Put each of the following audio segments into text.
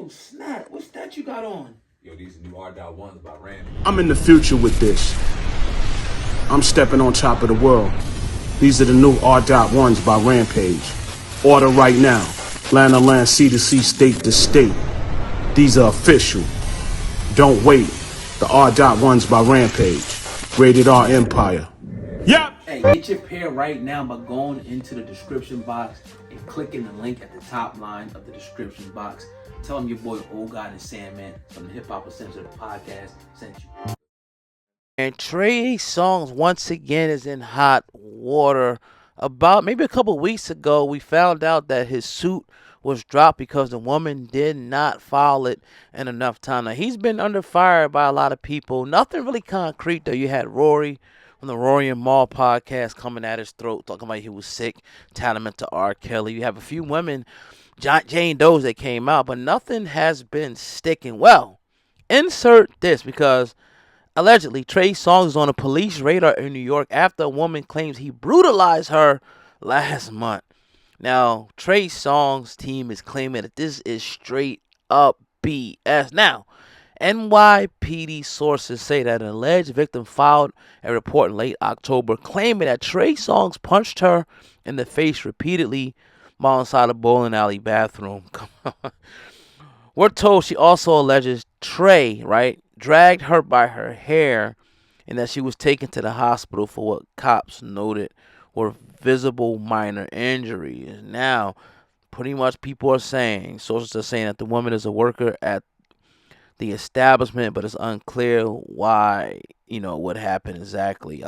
snap. What's that you got on? Yo, these new R.1s by Randy. I'm in the future with this. I'm stepping on top of the world. These are the new R.1s by Rampage. Order right now. Land to land, sea to sea, state to state. These are official. Don't wait. The R.1s by Rampage. Rated R Empire. Yep. Hey, get your pair right now by going into the description box and clicking the link at the top line of the description box. Tell them your boy Old God and Sandman from the Hip Hop Uncensored podcast sent you. And Trey Songz once again is in hot water. About maybe a couple weeks ago, we found out that his suit was dropped because the woman did not file it in enough time. Now, he's been under fire by a lot of people. Nothing really concrete, though. You had Rory from the Rory and Maul podcast coming at his throat, talking about he was sick, tantamount to R. Kelly. You have a few women, Jane Doe's, that came out, but nothing has been sticking. Well, insert this, because allegedly, Trey Songz is on a police radar in New York after a woman claims he brutalized her last month. Now, Trey Songz' team is claiming that this is straight up BS. Now, NYPD sources say that an alleged victim filed a report in late October claiming that Trey Songz punched her in the face repeatedly while inside a bowling alley bathroom. We're told she also alleges Trey, right, dragged her by her hair and that she was taken to the hospital for what cops noted were visible minor injuries. Now, pretty much people are saying, sources are saying that the woman is a worker at the establishment, but it's unclear why, what happened exactly.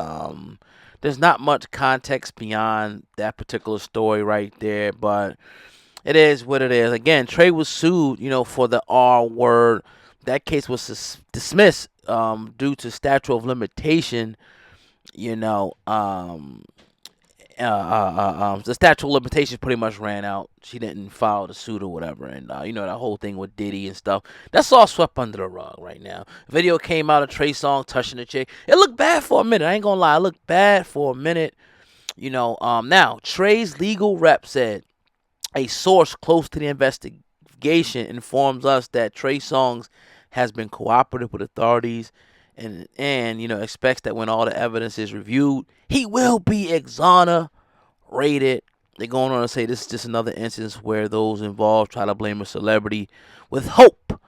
There's not much context beyond that particular story right there, but it is what it is. Again, Trey was sued, for the R word. That case was dismissed due to statute of limitation. The statute of limitations pretty much ran out. She didn't file the suit or whatever, and that whole thing with Diddy and stuff. That's all swept under the rug right now. Video came out of Trey Songz touching the chick. It looked bad for a minute. I ain't gonna lie, it looked bad for a minute. Now Trey's legal rep said a source close to the investigation informs us that Trey Songz has been cooperative with authorities and expects that when all the evidence is reviewed, he will be exonerated. They're going on to say this is just another instance where those involved try to blame a celebrity with hope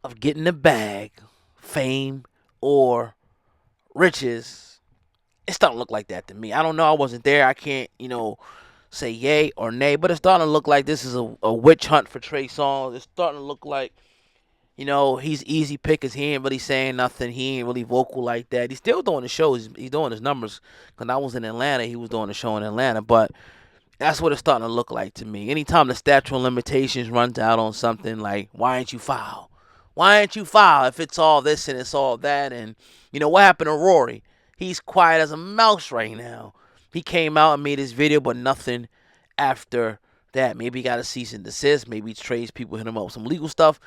of getting the bag, fame, or riches. It's starting to look like that to me. I don't know. I wasn't there. I can't, say yay or nay, but it's starting to look like this is a witch hunt for Trey Songz. It's starting to look like, he's easy pickers. He ain't really saying nothing. He ain't really vocal like that. He's still doing the shows. He's doing his numbers. Because I was in Atlanta, he was doing the show in Atlanta. But that's what it's starting to look like to me. Anytime the statute of limitations runs out on something, like, why ain't you file? Why ain't you file if it's all this and it's all that? And, what happened to Rory? He's quiet as a mouse right now. He came out and made his video, but nothing after that. Maybe he got a cease and desist. Maybe Trey's people hit him up with some legal stuff.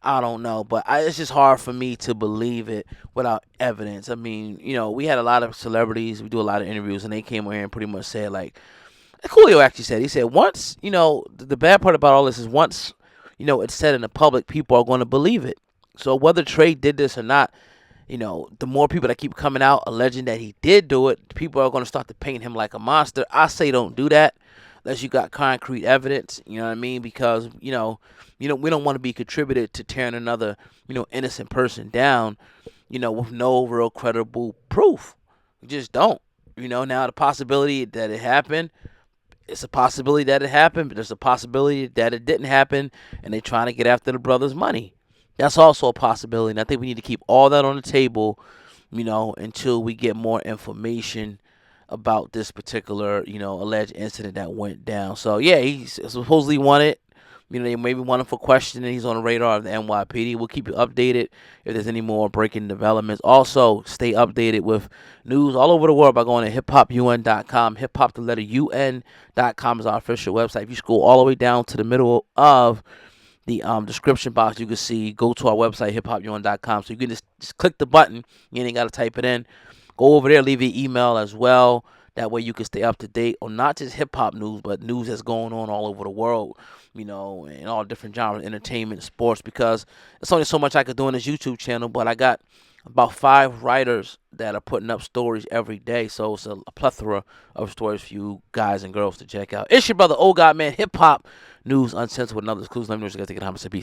I don't know, but it's just hard for me to believe it without evidence. I mean, we had a lot of celebrities. We do a lot of interviews, and they came over here and pretty much said, like Coolio actually said, he said, once, the bad part about all this is once, it's said in the public, people are going to believe it. So whether Trey did this or not, the more people that keep coming out alleging that he did do it, people are going to start to paint him like a monster. I say don't do that unless you got concrete evidence, you know what I mean? Because, we don't want to be contributed to tearing another, innocent person down, with no real credible proof. We just don't. Now the possibility that it happened, it's a possibility that it happened, but there's a possibility that it didn't happen, and they're trying to get after the brother's money. That's also a possibility, and I think we need to keep all that on the table, until we get more information about this particular, alleged incident that went down. So, yeah, he's supposedly wanted. They maybe want him for questioning. He's on the radar of the NYPD. We'll keep you updated if there's any more breaking developments. Also, stay updated with news all over the world by going to hiphopun.com. Hiphop, the letter UN.com is our official website. If you scroll all the way down to the middle of the description box, you can see, go to our website, hiphopun.com. So you can just click the button. You ain't got to type it in. Go over there, leave your email as well. That way you can stay up to date on not just hip hop news, but news that's going on all over the world, you know, and all different genres, entertainment, sports, because it's only so much I could do on this YouTube channel, but I got about 5 writers that are putting up stories every day. So it's a plethora of stories for you guys and girls to check out. It's your brother, Old God Man, Hip Hop News Uncensored with another exclusive. Let me know what you guys think of the comments. Peace.